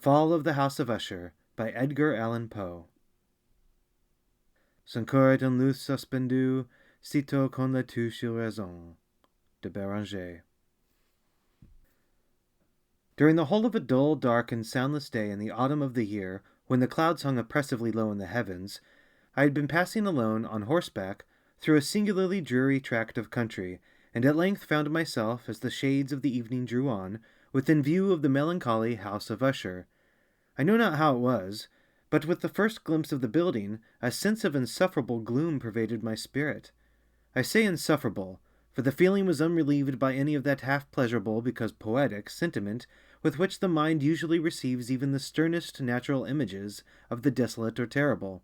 Fall of the House of Usher by Edgar Allan Poe. Son cœur est en luce suspendu, sitôt qu'on la touche il raison. De Béranger. During the whole of a dull, dark, and soundless day in the autumn of the year, when the clouds hung oppressively low in the heavens, I had been passing alone, on horseback, through a singularly dreary tract of country, and at length found myself, as the shades of the evening drew on, within view of the melancholy House of Usher. I know not how it was, but with the first glimpse of the building, a sense of insufferable gloom pervaded my spirit. I say insufferable, for the feeling was unrelieved by any of that half-pleasurable, because poetic, sentiment with which the mind usually receives even the sternest natural images of the desolate or terrible.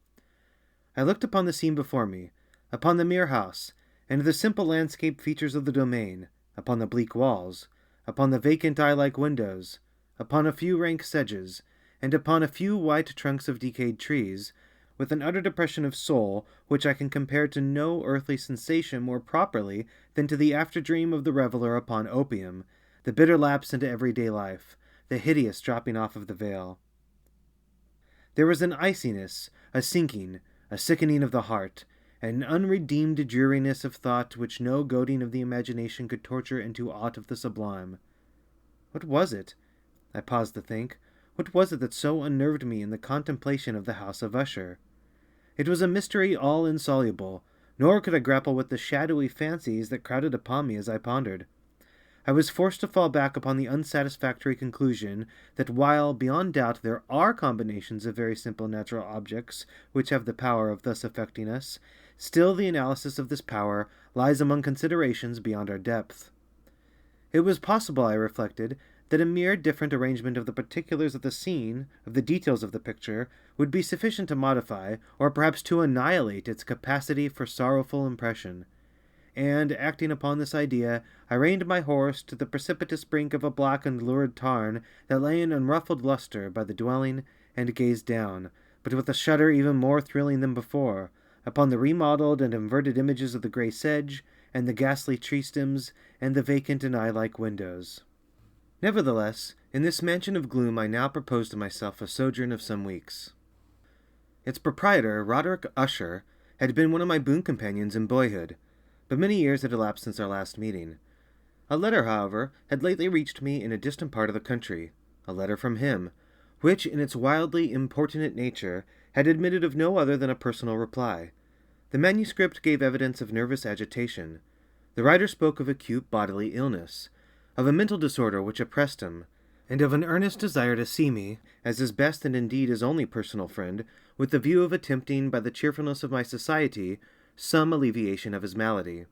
I looked upon the scene before me, upon the mere house, and the simple landscape features of the domain, upon the bleak walls, upon the vacant eye-like windows, upon a few rank sedges, and upon a few white trunks of decayed trees, with an utter depression of soul which I can compare to no earthly sensation more properly than to the after-dream of the reveller upon opium, the bitter lapse into everyday life, the hideous dropping off of the veil. There was an iciness, a sinking, a sickening of the heart, an unredeemed dreariness of thought which no goading of the imagination could torture into aught of the sublime. What was it? I paused to think. What was it that so unnerved me in the contemplation of the House of Usher? It was a mystery all insoluble, nor could I grapple with the shadowy fancies that crowded upon me as I pondered. I was forced to fall back upon the unsatisfactory conclusion that while, beyond doubt, there are combinations of very simple natural objects which have the power of thus affecting us, still the analysis of this power lies among considerations beyond our depth. It was possible, I reflected, that a mere different arrangement of the particulars of the scene, of the details of the picture, would be sufficient to modify, or perhaps to annihilate, its capacity for sorrowful impression. And, acting upon this idea, I reined my horse to the precipitous brink of a black and lurid tarn that lay in unruffled lustre by the dwelling, and gazed down, but with a shudder even more thrilling than before, upon the remodelled and inverted images of the grey sedge, and the ghastly tree-stems, and the vacant and eye-like windows. Nevertheless, in this mansion of gloom I now proposed to myself a sojourn of some weeks. Its proprietor, Roderick Usher, had been one of my boon companions in boyhood, but many years had elapsed since our last meeting. A letter, however, had lately reached me in a distant part of the country, a letter from him, which, in its wildly importunate nature, had admitted of no other than a personal reply. The manuscript gave evidence of nervous agitation. The writer spoke of acute bodily illness, of a mental disorder which oppressed him, and of an earnest desire to see me, as his best and indeed his only personal friend, with the view of attempting, by the cheerfulness of my society, some alleviation of his malady.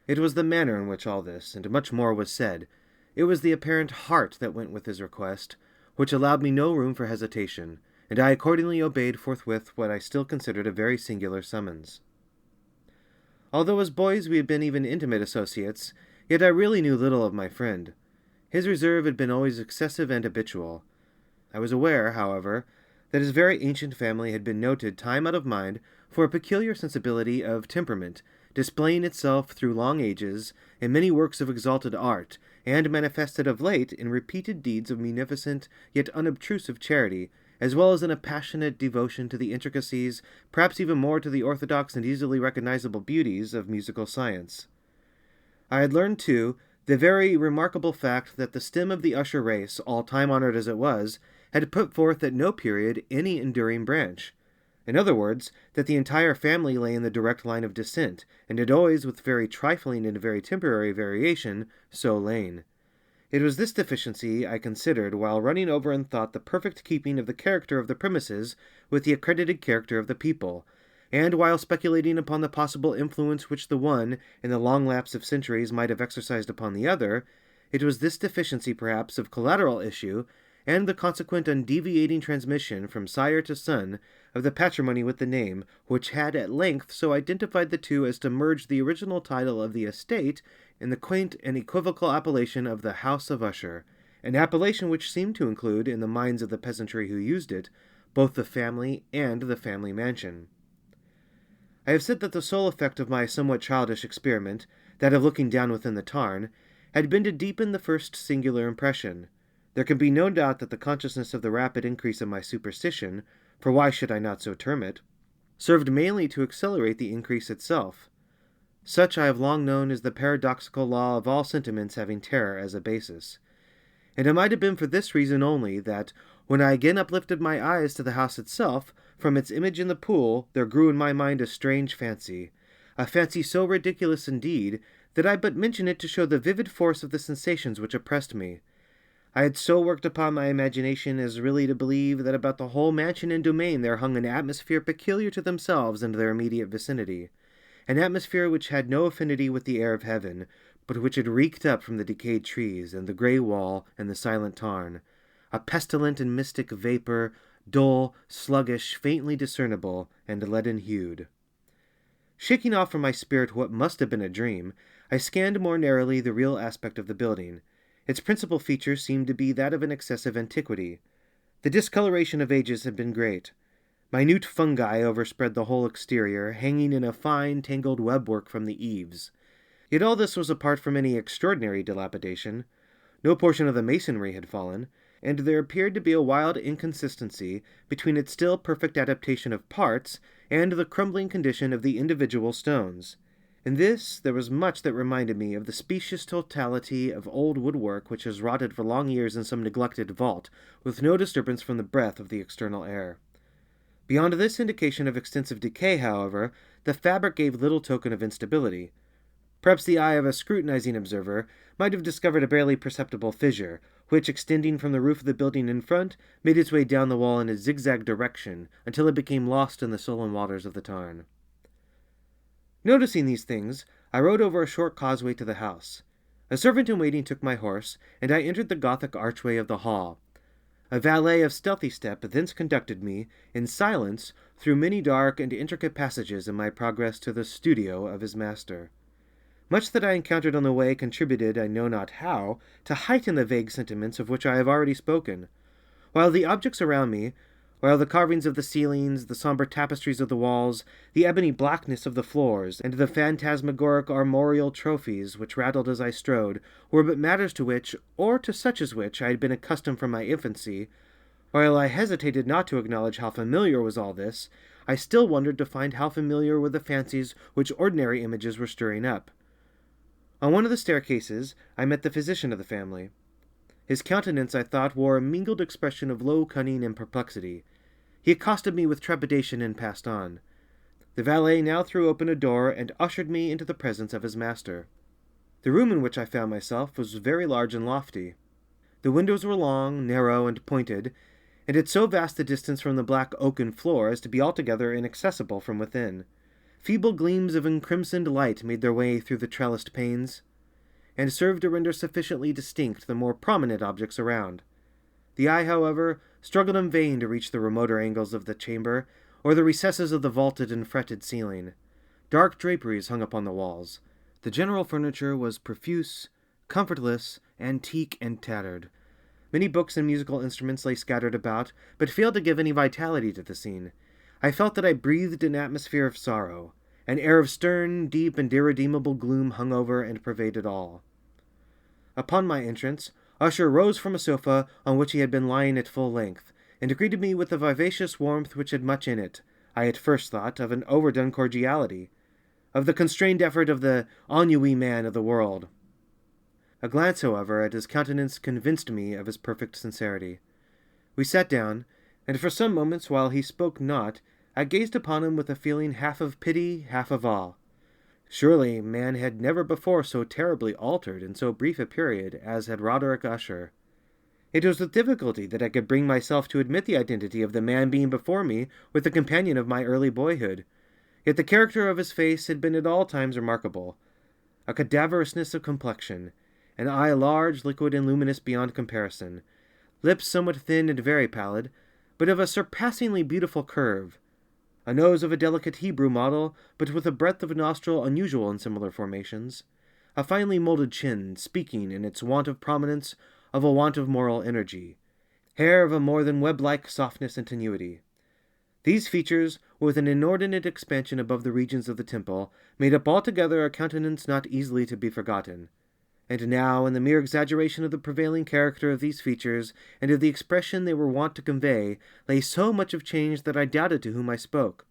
It was the manner in which all this, and much more, was said, it was the apparent heart that went with his request, which allowed me no room for hesitation, and I accordingly obeyed forthwith what I still considered a very singular summons. Although as boys we had been even intimate associates, yet I really knew little of my friend. His reserve had been always excessive and habitual. I was aware, however, that his very ancient family had been noted time out of mind for a peculiar sensibility of temperament, displaying itself through long ages in many works of exalted art, and manifested of late in repeated deeds of munificent yet unobtrusive charity, as well as in a passionate devotion to the intricacies, perhaps even more to the orthodox and easily recognizable beauties, of musical science. I had learned, too, the very remarkable fact that the stem of the Usher race, all time-honored as it was, had put forth at no period any enduring branch. In other words, that the entire family lay in the direct line of descent, and had always, with very trifling and very temporary variation, so lain. It was this deficiency I considered while running over in thought the perfect keeping of the character of the premises with the accredited character of the people, and while speculating upon the possible influence which the one, in the long lapse of centuries, might have exercised upon the other, it was this deficiency perhaps of collateral issue, and the consequent undeviating transmission from sire to son of the patrimony with the name, which had at length so identified the two as to merge the original title of the estate in the quaint and equivocal appellation of the House of Usher, an appellation which seemed to include, in the minds of the peasantry who used it, both the family and the family mansion. I have said that the sole effect of my somewhat childish experiment, that of looking down within the tarn, had been to deepen the first singular impression. There can be no doubt that the consciousness of the rapid increase of my superstition, for why should I not so term it, served mainly to accelerate the increase itself. Such I have long known is the paradoxical law of all sentiments having terror as a basis. And it might have been for this reason only that, when I again uplifted my eyes to the house itself, from its image in the pool there grew in my mind a strange fancy, a fancy so ridiculous indeed that I but mention it to show the vivid force of the sensations which oppressed me. I had so worked upon my imagination as really to believe that about the whole mansion and domain there hung an atmosphere peculiar to themselves and their immediate vicinity, an atmosphere which had no affinity with the air of heaven, but which had reeked up from the decayed trees, and the grey wall, and the silent tarn, a pestilent and mystic vapour, dull, sluggish, faintly discernible, and leaden-hued. Shaking off from my spirit what must have been a dream, I scanned more narrowly the real aspect of the building. Its principal feature seemed to be that of an excessive antiquity. The discoloration of ages had been great. Minute fungi overspread the whole exterior, hanging in a fine, tangled webwork from the eaves. Yet all this was apart from any extraordinary dilapidation. No portion of the masonry had fallen, and there appeared to be a wild inconsistency between its still perfect adaptation of parts and the crumbling condition of the individual stones. In this there was much that reminded me of the specious totality of old woodwork which has rotted for long years in some neglected vault, with no disturbance from the breath of the external air. Beyond this indication of extensive decay, however, the fabric gave little token of instability. Perhaps the eye of a scrutinizing observer might have discovered a barely perceptible fissure, which, extending from the roof of the building in front, made its way down the wall in a zigzag direction until it became lost in the sullen waters of the tarn. Noticing these things, I rode over a short causeway to the house. A servant in waiting took my horse, and I entered the Gothic archway of the hall. A valet of stealthy step thence conducted me, in silence, through many dark and intricate passages in my progress to the studio of his master. Much that I encountered on the way contributed, I know not how, to heighten the vague sentiments of which I have already spoken. While the objects around me, while the carvings of the ceilings, the sombre tapestries of the walls, the ebony blackness of the floors, and the phantasmagoric armorial trophies which rattled as I strode, were but matters to which, or to such as which, I had been accustomed from my infancy, while I hesitated not to acknowledge how familiar was all this, I still wondered to find how familiar were the fancies which ordinary images were stirring up. On one of the staircases I met the physician of the family. His countenance, I thought, wore a mingled expression of low cunning and perplexity. He accosted me with trepidation and passed on. The valet now threw open a door and ushered me into the presence of his master. The room in which I found myself was very large and lofty. The windows were long, narrow, and pointed, and at so vast a distance from the black oaken floor as to be altogether inaccessible from within. Feeble gleams of encrimsoned light made their way through the trellised panes, and served to render sufficiently distinct the more prominent objects around. The eye, however, struggled in vain to reach the remoter angles of the chamber, or the recesses of the vaulted and fretted ceiling. Dark draperies hung upon the walls. The general furniture was profuse, comfortless, antique, and tattered. Many books and musical instruments lay scattered about, but failed to give any vitality to the scene. I felt that I breathed an atmosphere of sorrow. An air of stern, deep, and irredeemable gloom hung over and pervaded all. Upon my entrance, Usher rose from a sofa on which he had been lying at full length, and greeted me with a vivacious warmth which had much in it, I at first thought, of an overdone cordiality, of the constrained effort of the ennuyé man of the world. A glance, however, at his countenance convinced me of his perfect sincerity. We sat down, and for some moments, while he spoke not, I gazed upon him with a feeling half of pity, half of awe. Surely man had never before so terribly altered in so brief a period as had Roderick Usher. It was with difficulty that I could bring myself to admit the identity of the man being before me with the companion of my early boyhood. Yet the character of his face had been at all times remarkable. A cadaverousness of complexion, an eye large, liquid, and luminous beyond comparison, lips somewhat thin and very pallid, but of a surpassingly beautiful curve, a nose of a delicate Hebrew model, but with a breadth of nostril unusual in similar formations, a finely moulded chin, speaking, in its want of prominence, of a want of moral energy, hair of a more than web-like softness and tenuity. These features, with an inordinate expansion above the regions of the temple, made up altogether a countenance not easily to be forgotten. And now, in the mere exaggeration of the prevailing character of these features, and of the expression they were wont to convey, lay so much of change that I doubted to whom I spoke.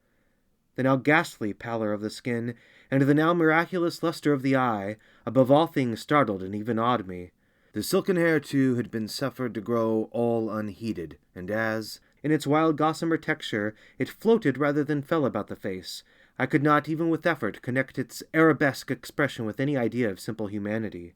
The now ghastly pallor of the skin, and the now miraculous lustre of the eye, above all things startled and even awed me. The silken hair, too, had been suffered to grow all unheeded, and as, in its wild gossamer texture, it floated rather than fell about the face, I could not, even with effort, connect its arabesque expression with any idea of simple humanity.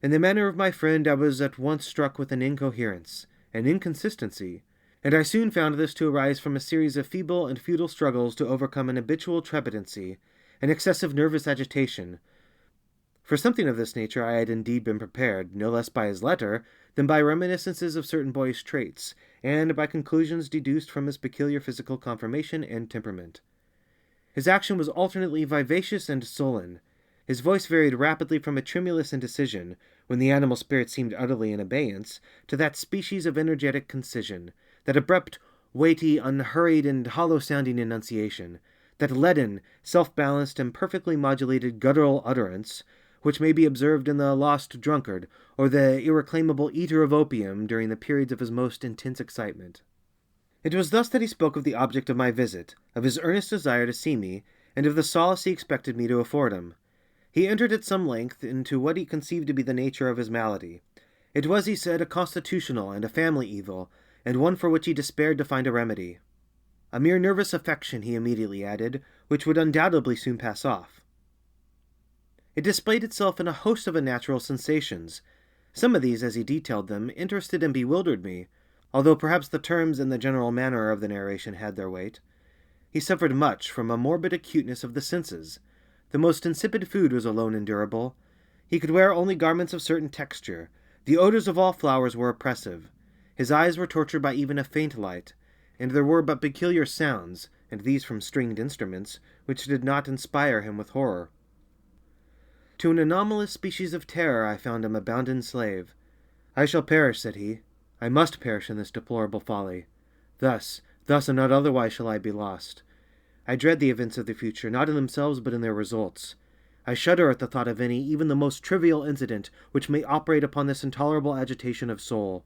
In the manner of my friend I was at once struck with an incoherence, an inconsistency, and I soon found this to arise from a series of feeble and futile struggles to overcome an habitual trepidancy, an excessive nervous agitation. For something of this nature I had indeed been prepared, no less by his letter than by reminiscences of certain boyish traits, and by conclusions deduced from his peculiar physical conformation and temperament. His action was alternately vivacious and sullen. His voice varied rapidly from a tremulous indecision, when the animal spirit seemed utterly in abeyance, to that species of energetic concision, that abrupt, weighty, unhurried, and hollow-sounding enunciation, that leaden, self-balanced, and perfectly modulated guttural utterance, which may be observed in the lost drunkard, or the irreclaimable eater of opium during the periods of his most intense excitement. It was thus that he spoke of the object of my visit, of his earnest desire to see me, and of the solace he expected me to afford him. He entered at some length into what he conceived to be the nature of his malady. It was, he said, a constitutional and a family evil, and one for which he despaired to find a remedy. A mere nervous affection, he immediately added, which would undoubtedly soon pass off. It displayed itself in a host of unnatural sensations. Some of these, as he detailed them, interested and bewildered me, although perhaps the terms and the general manner of the narration had their weight. He suffered much from a morbid acuteness of the senses. The most insipid food was alone endurable. He could wear only garments of certain texture. The odors of all flowers were oppressive. His eyes were tortured by even a faint light, and there were but peculiar sounds, and these from stringed instruments, which did not inspire him with horror. To an anomalous species of terror I found him a bounden slave. "I shall perish," said he. "I must perish in this deplorable folly. Thus, and not otherwise shall I be lost. I dread the events of the future, not in themselves but in their results. I shudder at the thought of any, even the most trivial incident, which may operate upon this intolerable agitation of soul.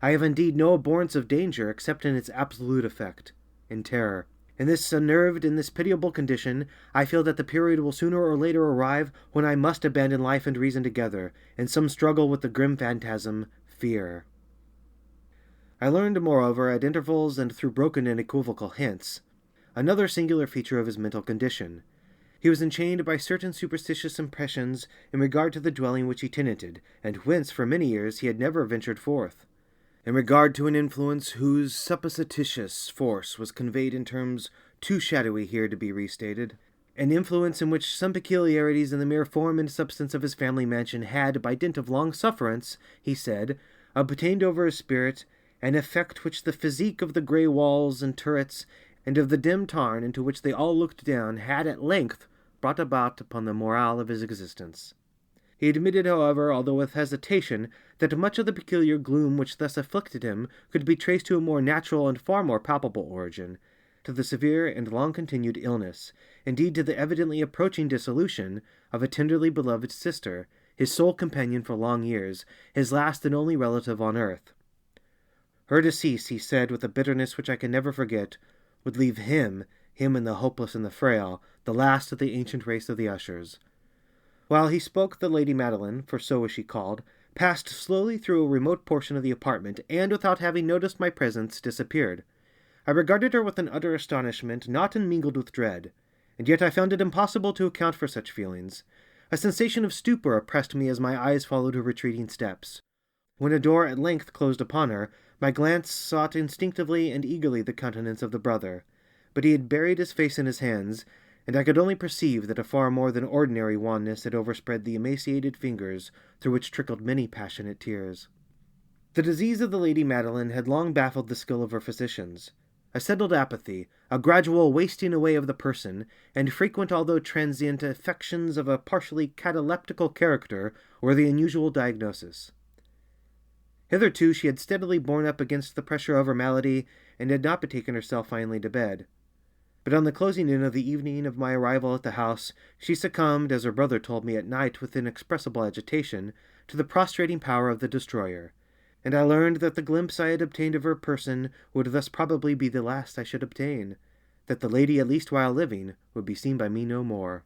I have indeed no abhorrence of danger, except in its absolute effect, in terror. In this unnerved, in this pitiable condition, I feel that the period will sooner or later arrive when I must abandon life and reason together, in some struggle with the grim phantasm, fear." I learned, moreover, at intervals and through broken and equivocal hints, another singular feature of his mental condition. He was enchained by certain superstitious impressions in regard to the dwelling which he tenanted, and whence, for many years, he had never ventured forth. In regard to an influence whose supposititious force was conveyed in terms too shadowy here to be restated, an influence in which some peculiarities in the mere form and substance of his family mansion had, by dint of long sufferance, he said, obtained over his spirit, an effect which the physique of the grey walls and turrets, and of the dim tarn into which they all looked down, had at length brought about upon the morale of his existence. He admitted, however, although with hesitation, that much of the peculiar gloom which thus afflicted him could be traced to a more natural and far more palpable origin, to the severe and long-continued illness, indeed to the evidently approaching dissolution, of a tenderly beloved sister, his sole companion for long years, his last and only relative on earth. Her decease, he said with a bitterness which I can never forget, would leave him and the hopeless and the frail, the last of the ancient race of the Ushers. While he spoke, the Lady Madeline, for so was she called, passed slowly through a remote portion of the apartment, and, without having noticed my presence, disappeared. I regarded her with an utter astonishment, not unmingled with dread, and yet I found it impossible to account for such feelings. A sensation of stupor oppressed me as my eyes followed her retreating steps. When a door at length closed upon her, my glance sought instinctively and eagerly the countenance of the brother, but he had buried his face in his hands, and I could only perceive that a far more than ordinary wanness had overspread the emaciated fingers through which trickled many passionate tears. The disease of the Lady Madeline had long baffled the skill of her physicians. A settled apathy, a gradual wasting away of the person, and frequent although transient affections of a partially cataleptical character were the unusual diagnosis. Hitherto she had steadily borne up against the pressure of her malady, and had not betaken herself finally to bed. but on the closing in of the evening of my arrival at the house, she succumbed, as her brother told me at night with inexpressible agitation, to the prostrating power of the destroyer, and I learned that the glimpse I had obtained of her person would thus probably be the last I should obtain, that the lady, at least while living, would be seen by me no more.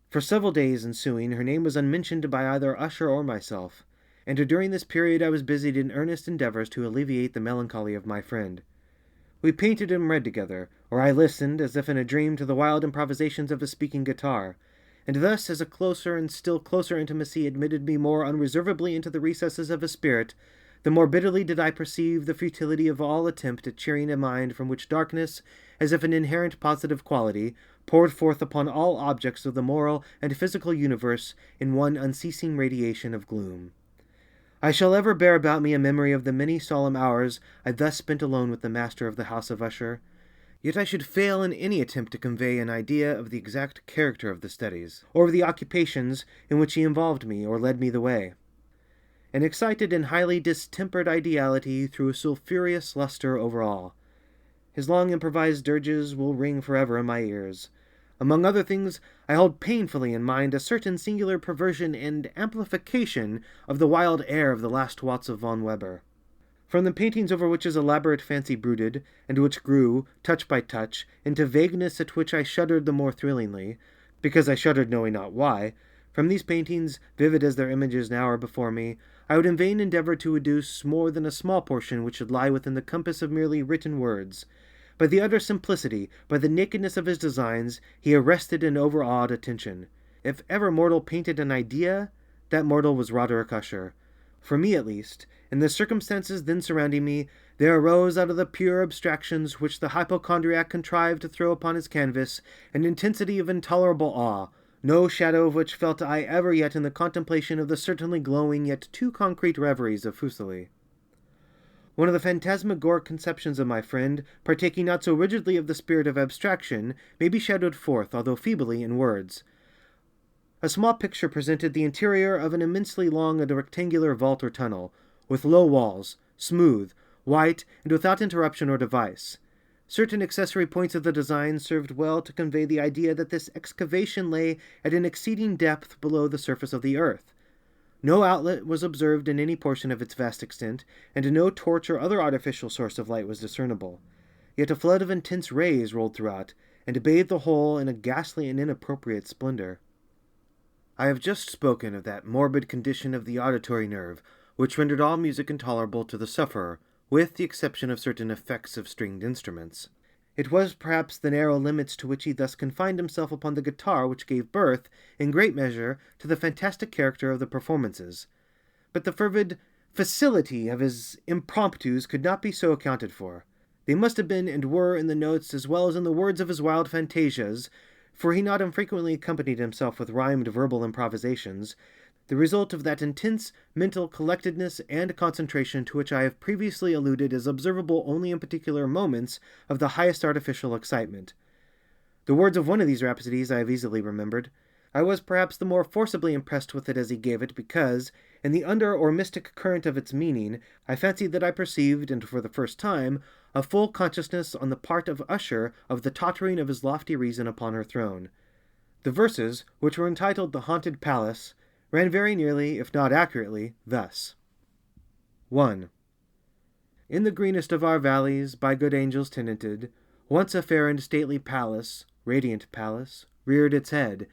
For several days ensuing her name was unmentioned by either Usher or myself, and during this period I was busied in earnest endeavors to alleviate the melancholy of my friend. We painted and read together, or I listened, as if in a dream, to the wild improvisations of a speaking guitar, and thus, as a closer and still closer intimacy admitted me more unreservedly into the recesses of his spirit, the more bitterly did I perceive the futility of all attempt at cheering a mind from which darkness, as if an inherent positive quality, poured forth upon all objects of the moral and physical universe in one unceasing radiation of gloom. I shall ever bear about me a memory of the many solemn hours I thus spent alone with the master of the House of Usher, yet I should fail in any attempt to convey an idea of the exact character of the studies, or of the occupations in which he involved me or led me the way. An excited and highly distempered ideality threw a sulphureous lustre over all. His long improvised dirges will ring forever in my ears. Among other things, I hold painfully in mind a certain singular perversion and amplification of the wild air of the last waltz of Von Weber. From the paintings over which his elaborate fancy brooded, and which grew, touch by touch, into vagueness at which I shuddered the more thrillingly, because I shuddered knowing not why, from these paintings, vivid as their images now are before me, I would in vain endeavor to adduce more than a small portion which should lie within the compass of merely written words. By the utter simplicity, by the nakedness of his designs, he arrested and overawed attention. If ever mortal painted an idea, that mortal was Roderick Usher. For me, at least, in the circumstances then surrounding me, there arose out of the pure abstractions which the hypochondriac contrived to throw upon his canvas an intensity of intolerable awe, no shadow of which felt I ever yet in the contemplation of the certainly glowing yet too concrete reveries of Fuseli. One of the phantasmagoric conceptions of my friend, partaking not so rigidly of the spirit of abstraction, may be shadowed forth, although feebly, in words. A small picture presented the interior of an immensely long and rectangular vault or tunnel, with low walls, smooth, white, and without interruption or device. Certain accessory points of the design served well to convey the idea that this excavation lay at an exceeding depth below the surface of the earth. No outlet was observed in any portion of its vast extent, and no torch or other artificial source of light was discernible. Yet a flood of intense rays rolled throughout, and bathed the whole in a ghastly and inappropriate splendor. I have just spoken of that morbid condition of the auditory nerve, which rendered all music intolerable to the sufferer, with the exception of certain effects of stringed instruments. It was perhaps the narrow limits to which he thus confined himself upon the guitar which gave birth, in great measure, to the fantastic character of the performances. But the fervid facility of his impromptus could not be so accounted for. They must have been and were in the notes as well as in the words of his wild fantasias, for he not infrequently accompanied himself with rhymed verbal improvisations, the result of that intense mental collectedness and concentration to which I have previously alluded is observable only in particular moments of the highest artificial excitement. The words of one of these rhapsodies I have easily remembered. I was perhaps the more forcibly impressed with it as he gave it, because, in the under or mystic current of its meaning, I fancied that I perceived, and for the first time, a full consciousness on the part of Usher of the tottering of his lofty reason upon her throne. The verses, which were entitled The Haunted Palace, ran very nearly, if not accurately, thus. 1. In the greenest of our valleys, by good angels tenanted, once a fair and stately palace, radiant palace, reared its head.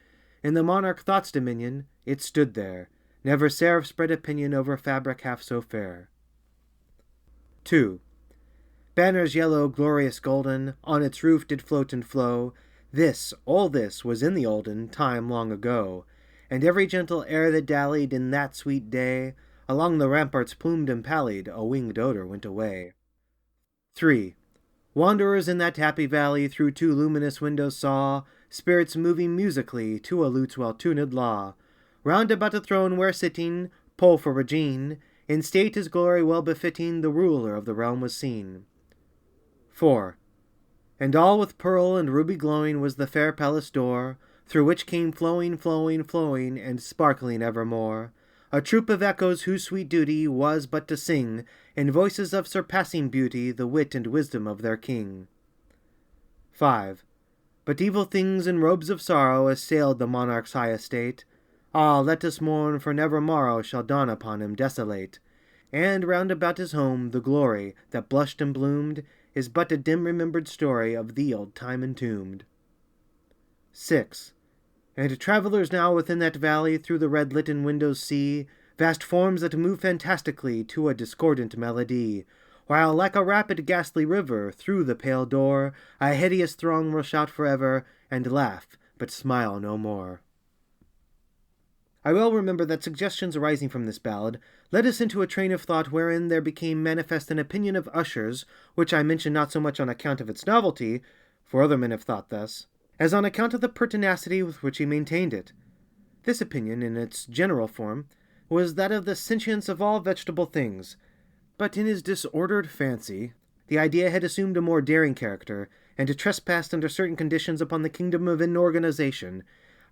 In the monarch thought's dominion, it stood there. Never seraph spread opinion over fabric half so fair. 2. Banners yellow, glorious golden, on its roof did float and flow. This, all this, was in the olden time long ago. And every gentle air that dallied in that sweet day, along the ramparts plumed and pallid, a winged odor went away. 3. Wanderers in that happy valley through two luminous windows saw spirits moving musically to a lute's well-tuned law. Round about a throne where sitting, Pole for Regine, in state his glory well befitting, the ruler of the realm was seen. 4. And all with pearl and ruby glowing was the fair palace door, through which came flowing, flowing, flowing, and sparkling evermore, a troop of echoes whose sweet duty was but to sing, in voices of surpassing beauty, the wit and wisdom of their king. 5. But evil things in robes of sorrow assailed the monarch's high estate. Ah, let us mourn, for never morrow shall dawn upon him desolate. And round about his home the glory that blushed and bloomed is but a dim remembered story of the old time entombed. 6. And travellers now within that valley through the red litten windows see vast forms that move fantastically to a discordant melody, while like a rapid ghastly river through the pale door a hideous throng will shout forever and laugh but smile no more. I well remember that suggestions arising from this ballad led us into a train of thought wherein there became manifest an opinion of Usher's, which I mention not so much on account of its novelty, for other men have thought thus, as on account of the pertinacity with which he maintained it. This opinion, in its general form, was that of the sentience of all vegetable things, but in his disordered fancy the idea had assumed a more daring character, and trespassed under certain conditions upon the kingdom of inorganization.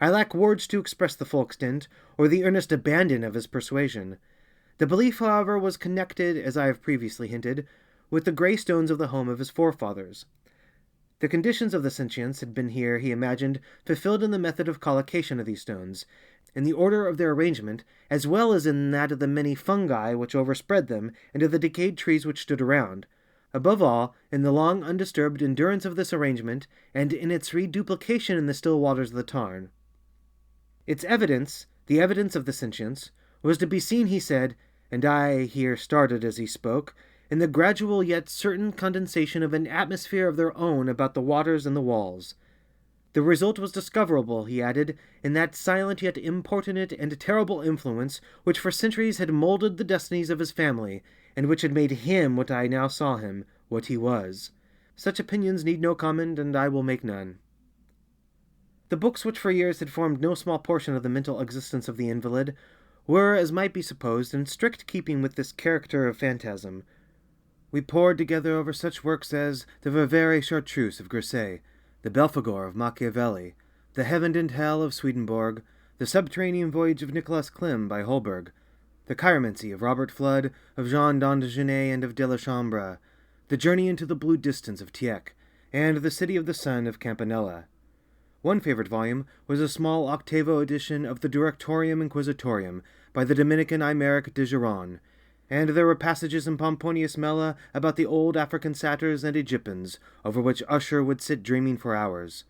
I lack words to express the full extent, or the earnest abandon of his persuasion. The belief, however, was connected, as I have previously hinted, with the grey stones of the home of his forefathers. The conditions of the sentience had been here, he imagined, fulfilled in the method of collocation of these stones, in the order of their arrangement, as well as in that of the many fungi which overspread them, and of the decayed trees which stood around. Above all, in the long undisturbed endurance of this arrangement, and in its reduplication in the still waters of the tarn. Its evidence, the evidence of the sentience, was to be seen, he said, and I here started as he spoke, in the gradual yet certain condensation of an atmosphere of their own about the waters and the walls. The result was discoverable, he added, in that silent yet importunate and terrible influence which for centuries had moulded the destinies of his family, and which had made him what I now saw him, what he was. Such opinions need no comment, and I will make none. The books which for years had formed no small portion of the mental existence of the invalid were, as might be supposed, in strict keeping with this character of phantasm. We pored together over such works as the Ververe Chartreuse of Grisset, the Belphegor of Machiavelli, the Heaven and Hell of Swedenborg, the Subterranean Voyage of Nicholas Klim by Holberg, the Chiromancy of Robert Flood, of Jean d'Andegenet and of de la Chambre, the Journey into the Blue Distance of Tieck, and the City of the Sun of Campanella. One favorite volume was a small octavo edition of the Directorium Inquisitorium by the Dominican Aymeric de Giron, and there were passages in Pomponius Mela about the old African satyrs and Egyptians, over which Usher would sit dreaming for hours.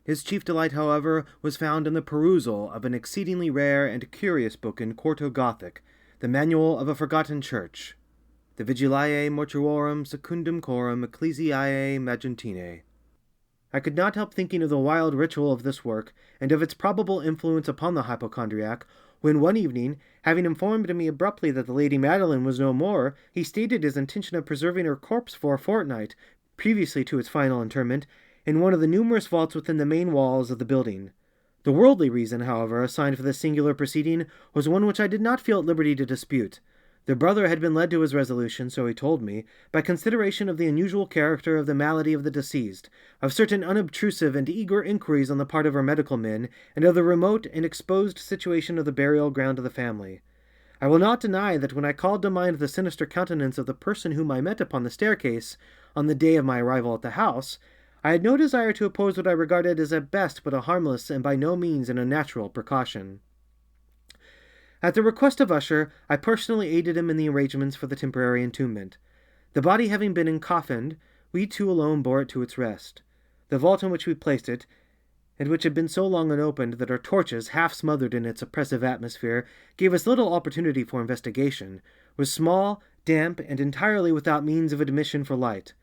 His chief delight, however, was found in the perusal of an exceedingly rare and curious book in quarto Gothic, the Manual of a Forgotten Church, the Vigiliae Mortuorum Secundum Coram Ecclesiae Magentinae. I could not help thinking of the wild ritual of this work, and of its probable influence upon the hypochondriac, when one evening, having informed me abruptly that the Lady Madeline was no more, he stated his intention of preserving her corpse for a fortnight, previously to its final interment, in one of the numerous vaults within the main walls of the building. The worldly reason, however, assigned for this singular proceeding was one which I did not feel at liberty to dispute. The brother had been led to his resolution, so he told me, by consideration of the unusual character of the malady of the deceased, of certain unobtrusive and eager inquiries on the part of our medical men, and of the remote and exposed situation of the burial ground of the family. I will not deny that when I called to mind the sinister countenance of the person whom I met upon the staircase, on the day of my arrival at the house, I had no desire to oppose what I regarded as at best but a harmless and by no means an unnatural precaution. At the request of Usher, I personally aided him in the arrangements for the temporary entombment. The body having been encoffined, we two alone bore it to its rest. The vault in which we placed it, and which had been so long unopened that our torches, half smothered in its oppressive atmosphere, gave us little opportunity for investigation, was small, damp, and entirely without means of admission for light.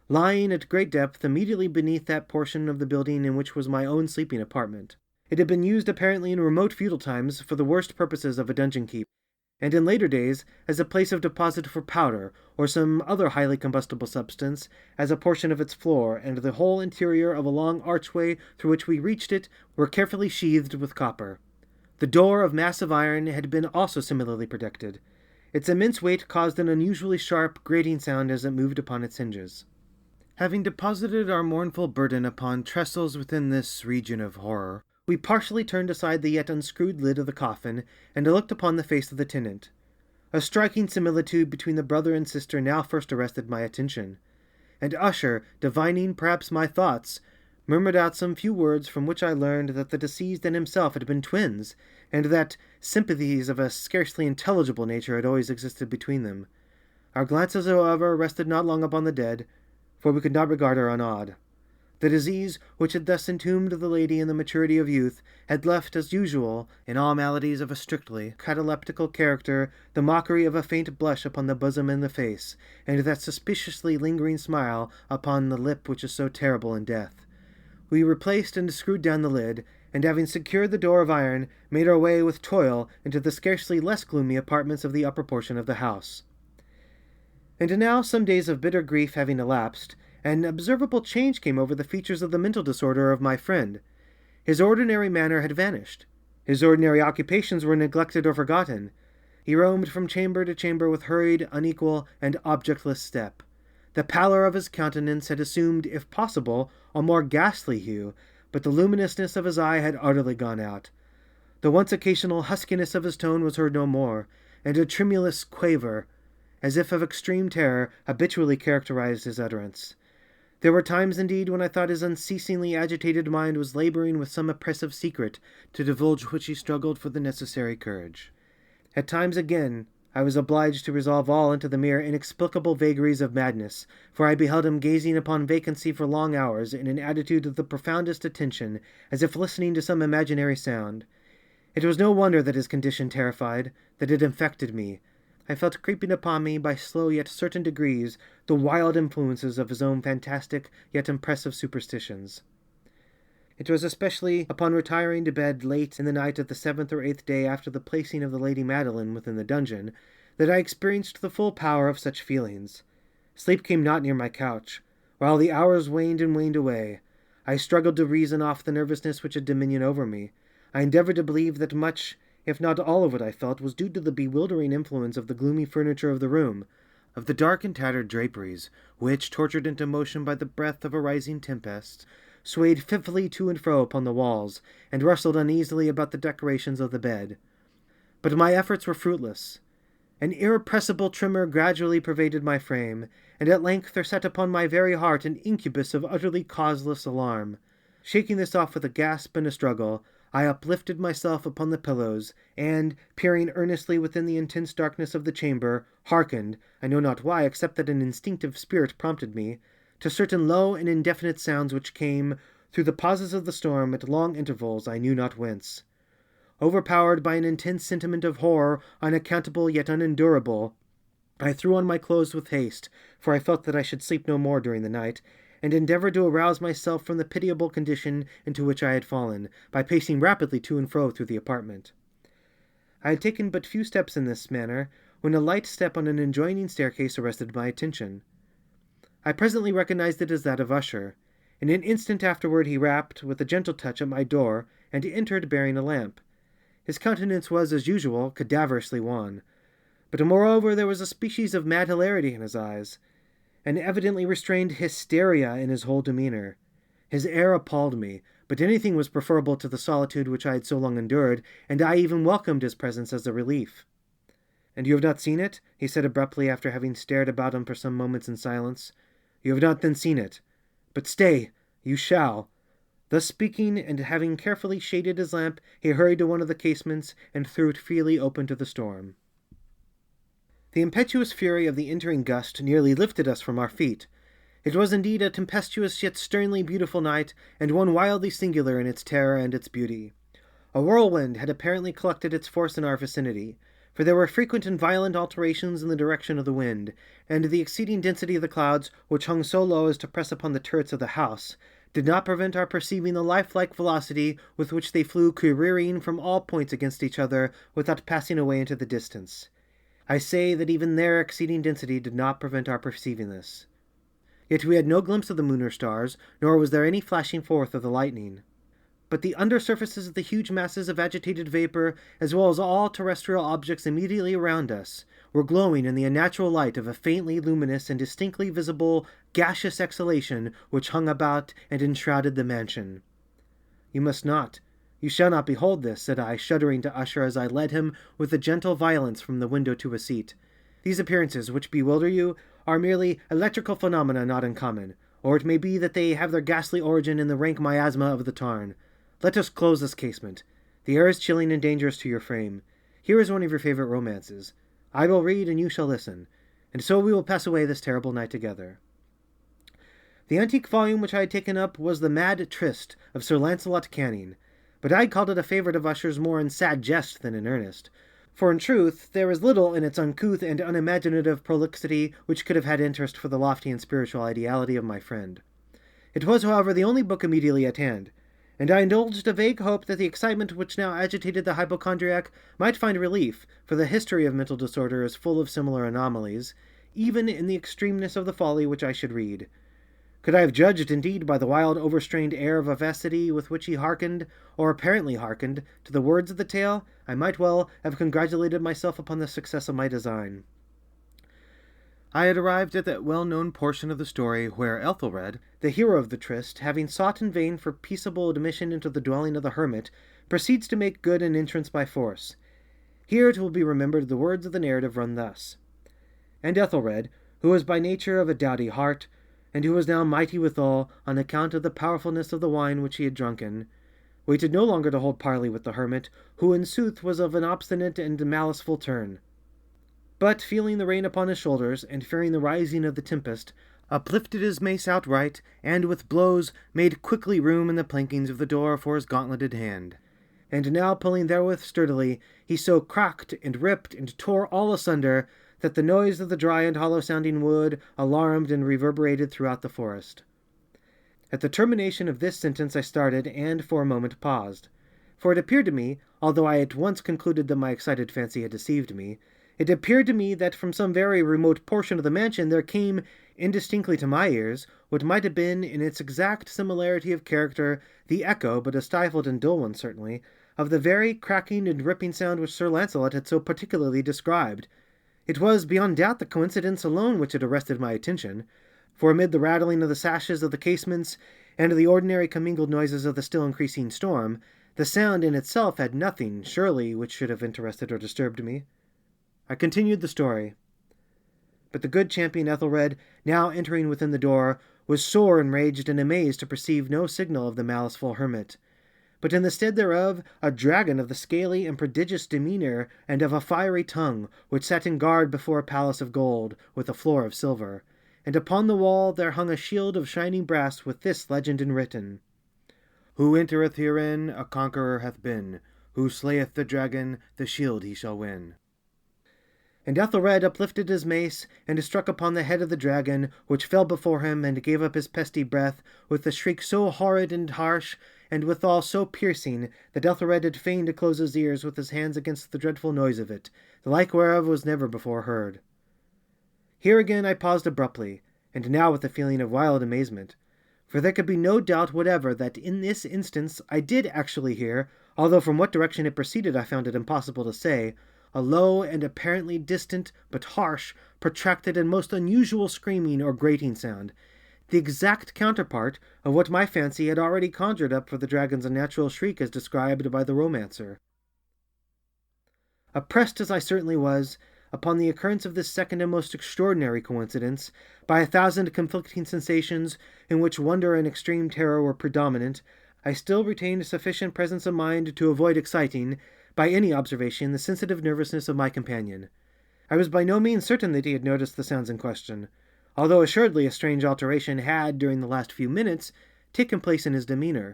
Lying at great depth immediately beneath that portion of the building in which was my own sleeping apartment. It had been used apparently in remote feudal times for the worst purposes of a dungeon keep, and in later days as a place of deposit for powder or some other highly combustible substance, as a portion of its floor and the whole interior of a long archway through which we reached it were carefully sheathed with copper. The door of massive iron had been also similarly protected. Its immense weight caused an unusually sharp, grating sound as it moved upon its hinges. Having deposited our mournful burden upon trestles within this region of horror, we partially turned aside the yet unscrewed lid of the coffin, and looked upon the face of the tenant. A striking similitude between the brother and sister now first arrested my attention, and Usher, divining perhaps my thoughts, murmured out some few words from which I learned that the deceased and himself had been twins, and that sympathies of a scarcely intelligible nature had always existed between them. Our glances, however, rested not long upon the dead, for we could not regard her unawed. The disease, which had thus entombed the lady in the maturity of youth, had left, as usual, in all maladies of a strictly cataleptical character, the mockery of a faint blush upon the bosom and the face, and that suspiciously lingering smile upon the lip which is so terrible in death. We replaced and screwed down the lid, and having secured the door of iron, made our way with toil into the scarcely less gloomy apartments of the upper portion of the house. And now, some days of bitter grief having elapsed, an observable change came over the features of the mental disorder of my friend. His ordinary manner had vanished. His ordinary occupations were neglected or forgotten. He roamed from chamber to chamber with hurried, unequal, and objectless step. The pallor of his countenance had assumed, if possible, a more ghastly hue, but the luminousness of his eye had utterly gone out. The once occasional huskiness of his tone was heard no more, and a tremulous quaver, as if of extreme terror, habitually characterized his utterance. There were times, indeed, when I thought his unceasingly agitated mind was laboring with some oppressive secret, to divulge which he struggled for the necessary courage. At times, again, I was obliged to resolve all into the mere inexplicable vagaries of madness, for I beheld him gazing upon vacancy for long hours in an attitude of the profoundest attention, as if listening to some imaginary sound. It was no wonder that his condition terrified, that it infected me. I felt creeping upon me, by slow yet certain degrees, the wild influences of his own fantastic yet impressive superstitions. It was especially upon retiring to bed late in the night of the 7th or 8th day after the placing of the Lady Madeline within the dungeon, that I experienced the full power of such feelings. Sleep came not near my couch. While the hours waned and waned away, I struggled to reason off the nervousness which had dominion over me. I endeavored to believe that much, if not all of what I felt, was due to the bewildering influence of the gloomy furniture of the room, of the dark and tattered draperies, which, tortured into motion by the breath of a rising tempest, swayed fitfully to and fro upon the walls, and rustled uneasily about the decorations of the bed. But my efforts were fruitless. An irrepressible tremor gradually pervaded my frame, and at length there sat upon my very heart an incubus of utterly causeless alarm. Shaking this off with a gasp and a struggle, I uplifted myself upon the pillows, and, peering earnestly within the intense darkness of the chamber, hearkened, I know not why, except that an instinctive spirit prompted me, to certain low and indefinite sounds which came, through the pauses of the storm, at long intervals, I knew not whence. Overpowered by an intense sentiment of horror, unaccountable yet unendurable, I threw on my clothes with haste, for I felt that I should sleep no more during the night, and endeavored to arouse myself from the pitiable condition into which I had fallen, by pacing rapidly to and fro through the apartment. I had taken but few steps in this manner, when a light step on an adjoining staircase arrested my attention. I presently recognized it as that of Usher. In an instant afterward he rapped, with a gentle touch, at my door, and entered bearing a lamp. His countenance was, as usual, cadaverously wan. But moreover there was a species of mad hilarity in his eyes, an evidently restrained hysteria in his whole demeanour. His air appalled me, but anything was preferable to the solitude which I had so long endured, and I even welcomed his presence as a relief. "And you have not seen it?" he said abruptly, after having stared about him for some moments in silence. "You have not then seen it? But stay! You shall." Thus speaking, and having carefully shaded his lamp, he hurried to one of the casements, and threw it freely open to the storm. The impetuous fury of the entering gust nearly lifted us from our feet. It was indeed a tempestuous yet sternly beautiful night, and one wildly singular in its terror and its beauty. A whirlwind had apparently collected its force in our vicinity, for there were frequent and violent alterations in the direction of the wind, and the exceeding density of the clouds, which hung so low as to press upon the turrets of the house, did not prevent our perceiving the lifelike velocity with which they flew careering from all points against each other without passing away into the distance. I say that even their exceeding density did not prevent our perceiving this. Yet we had no glimpse of the moon or stars, nor was there any flashing forth of the lightning. But the under surfaces of the huge masses of agitated vapour, as well as all terrestrial objects immediately around us, were glowing in the unnatural light of a faintly luminous and distinctly visible gaseous exhalation which hung about and enshrouded the mansion. "You must not, you shall not behold this," said I, shuddering to Usher as I led him with a gentle violence from the window to a seat. "These appearances, which bewilder you, are merely electrical phenomena not uncommon, or it may be that they have their ghastly origin in the rank miasma of the tarn. Let us close this casement. The air is chilling and dangerous to your frame. Here is one of your favorite romances. I will read, and you shall listen, and so we will pass away this terrible night together." The antique volume which I had taken up was The Mad Tryst of Sir Launcelot Canning, but I had called it a favourite of Usher's more in sad jest than in earnest, for in truth there is little in its uncouth and unimaginative prolixity which could have had interest for the lofty and spiritual ideality of my friend. It was, however, the only book immediately at hand, and I indulged a vague hope that the excitement which now agitated the hypochondriac might find relief, for the history of mental disorder is full of similar anomalies, even in the extremeness of the folly which I should read. Could I have judged, indeed, by the wild, overstrained air of vivacity with which he hearkened, or apparently hearkened, to the words of the tale, I might well have congratulated myself upon the success of my design. I had arrived at that well-known portion of the story where Ethelred, the hero of the tryst, having sought in vain for peaceable admission into the dwelling of the hermit, proceeds to make good an entrance by force. Here it will be remembered the words of the narrative run thus: "And Ethelred, who was by nature of a doughty heart, and who was now mighty withal, on account of the powerfulness of the wine which he had drunken, waited no longer to hold parley with the hermit, who in sooth was of an obstinate and maliceful turn, but, feeling the rain upon his shoulders, and fearing the rising of the tempest, uplifted his mace outright, and with blows made quickly room in the plankings of the door for his gauntleted hand. And now pulling therewith sturdily, he so cracked and ripped and tore all asunder, that the noise of the dry and hollow-sounding wood alarmed and reverberated throughout the forest." At the termination of this sentence I started, and for a moment paused. For it appeared to me, although I at once concluded that my excited fancy had deceived me, it appeared to me that from some very remote portion of the mansion there came, indistinctly to my ears, what might have been, in its exact similarity of character, the echo, but a stifled and dull one certainly, of the very cracking and ripping sound which Sir Launcelot had so particularly described. It was, beyond doubt, the coincidence alone which had arrested my attention, for amid the rattling of the sashes of the casements, and the ordinary commingled noises of the still increasing storm, the sound in itself had nothing, surely, which should have interested or disturbed me. I continued the story. But the good champion Ethelred, now entering within the door, was sore enraged and amazed to perceive no signal of the maliceful hermit, but in the stead thereof a dragon of the scaly and prodigious demeanour and of a fiery tongue, which sat in guard before a palace of gold, with a floor of silver, and upon the wall there hung a shield of shining brass with this legend enwritten: "Who entereth herein a conqueror hath been, who slayeth the dragon, the shield he shall win." And Ethelred uplifted his mace, and struck upon the head of the dragon, which fell before him, and gave up his pesty breath, with a shriek so horrid and harsh, and withal so piercing, that Ethelred had fain to close his ears with his hands against the dreadful noise of it, the like whereof was never before heard. Here again I paused abruptly, and now with a feeling of wild amazement, for there could be no doubt whatever that in this instance I did actually hear, although from what direction it proceeded I found it impossible to say, a low and apparently distant, but harsh, protracted, and most unusual screaming or grating sound, the exact counterpart of what my fancy had already conjured up for the dragon's unnatural shriek as described by the romancer. Oppressed as I certainly was, upon the occurrence of this second and most extraordinary coincidence, by a thousand conflicting sensations, in which wonder and extreme terror were predominant, I still retained sufficient presence of mind to avoid exciting, by any observation, the sensitive nervousness of my companion. I was by no means certain that he had noticed the sounds in question, although assuredly a strange alteration had, during the last few minutes, taken place in his demeanour.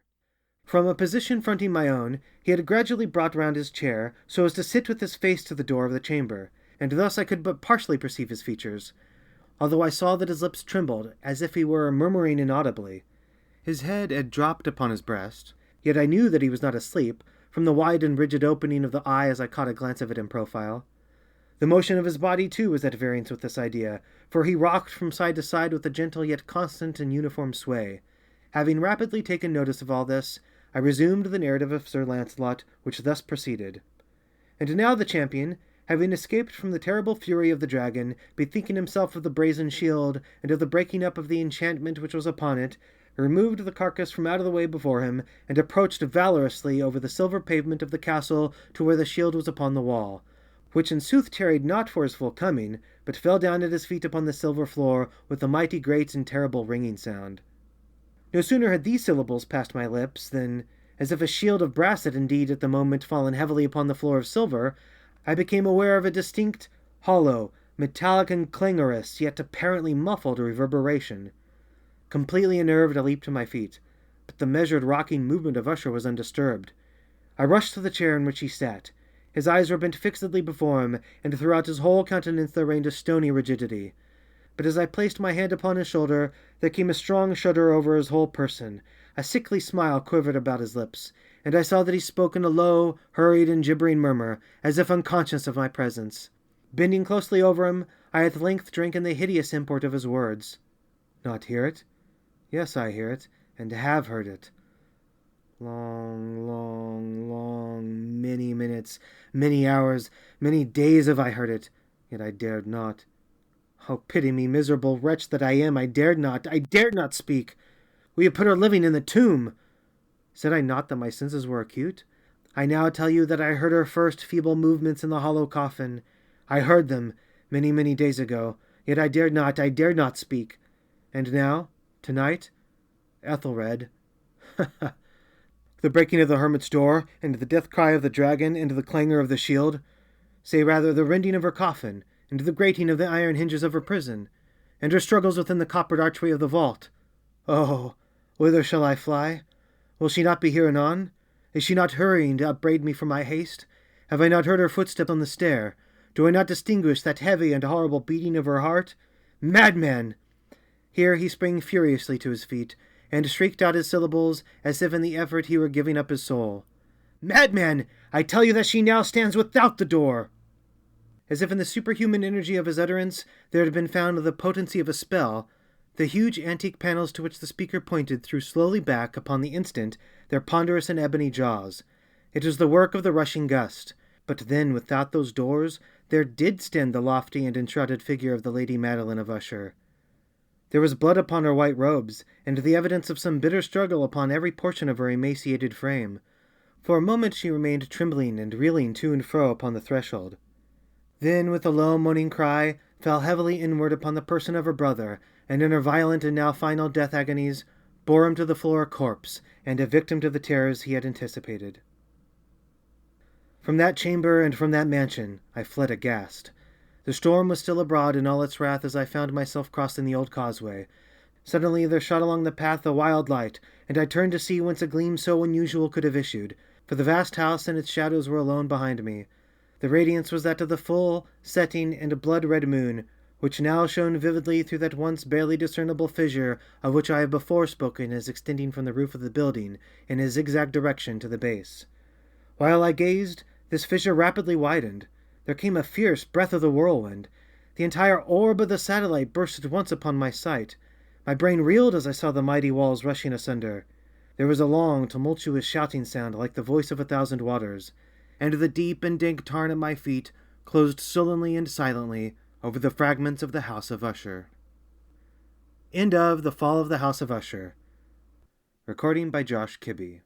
From a position fronting my own, he had gradually brought round his chair, so as to sit with his face to the door of the chamber, and thus I could but partially perceive his features, although I saw that his lips trembled, as if he were murmuring inaudibly. His head had dropped upon his breast, yet I knew that he was not asleep, from the wide and rigid opening of the eye as I caught a glance of it in profile. The motion of his body, too, was at variance with this idea, for he rocked from side to side with a gentle yet constant and uniform sway. Having rapidly taken notice of all this, I resumed the narrative of Sir Launcelot, which thus proceeded. And now the champion, having escaped from the terrible fury of the dragon, bethinking himself of the brazen shield, and of the breaking up of the enchantment which was upon it, removed the carcass from out of the way before him, and approached valorously over the silver pavement of the castle to where the shield was upon the wall, which in sooth tarried not for his full coming, but fell down at his feet upon the silver floor with a mighty great and terrible ringing sound. No sooner had these syllables passed my lips than, as if a shield of brass had indeed at the moment fallen heavily upon the floor of silver, I became aware of a distinct, hollow, metallic and clangorous, yet apparently muffled reverberation. Completely unnerved, I leaped to my feet, but the measured rocking movement of Usher was undisturbed. I rushed to the chair in which he sat. His eyes were bent fixedly before him, and throughout his whole countenance there reigned a stony rigidity. But as I placed my hand upon his shoulder, there came a strong shudder over his whole person. A sickly smile quivered about his lips, and I saw that he spoke in a low, hurried, and gibbering murmur, as if unconscious of my presence. Bending closely over him, I at length drank in the hideous import of his words. Not hear it? Yes, I hear it, and have heard it. Long, many minutes, many hours, many days have I heard it, yet I dared not. Oh, pity me, miserable wretch that I am, I dared not speak. We have put her living in the tomb. Said I not that my senses were acute? I now tell you that I heard her first feeble movements in the hollow coffin. I heard them, many days ago, yet I dared not speak. And now, tonight, Ethelred, the breaking of the hermit's door, and the death cry of the dragon, and the clangor of the shield, say rather the rending of her coffin, and the grating of the iron hinges of her prison, and her struggles within the coppered archway of the vault. Oh, whither shall I fly? Will she not be here anon? Is she not hurrying to upbraid me for my haste? Have I not heard her footstep on the stair? Do I not distinguish that heavy and horrible beating of her heart? Madman! Here he sprang furiously to his feet, and shrieked out his syllables as if in the effort he were giving up his soul. Madman! I tell you that she now stands without the door! As if in the superhuman energy of his utterance there had been found the potency of a spell, the huge antique panels to which the speaker pointed threw slowly back, upon the instant, their ponderous and ebony jaws. It was the work of the rushing gust. But then, without those doors, there did stand the lofty and enshrouded figure of the Lady Madeline of Usher. There was blood upon her white robes, and the evidence of some bitter struggle upon every portion of her emaciated frame. For a moment she remained trembling and reeling to and fro upon the threshold. Then, with a low moaning cry, fell heavily inward upon the person of her brother, and in her violent and now final death agonies, bore him to the floor a corpse, and a victim to the terrors he had anticipated. From that chamber and from that mansion I fled aghast. The storm was still abroad in all its wrath as I found myself crossing the old causeway. Suddenly there shot along the path a wild light, and I turned to see whence a gleam so unusual could have issued, for the vast house and its shadows were alone behind me. The radiance was that of the full, setting, and blood-red moon, which now shone vividly through that once barely discernible fissure of which I have before spoken as extending from the roof of the building in a zigzag direction to the base. While I gazed, this fissure rapidly widened. There came a fierce breath of the whirlwind. The entire orb of the satellite burst at once upon my sight. My brain reeled as I saw the mighty walls rushing asunder. There was a long, tumultuous shouting sound like the voice of 1,000 waters, and the deep and dank tarn at my feet closed sullenly and silently over the fragments of the House of Usher. End of The Fall of the House of Usher. Recording by Josh Kibbe.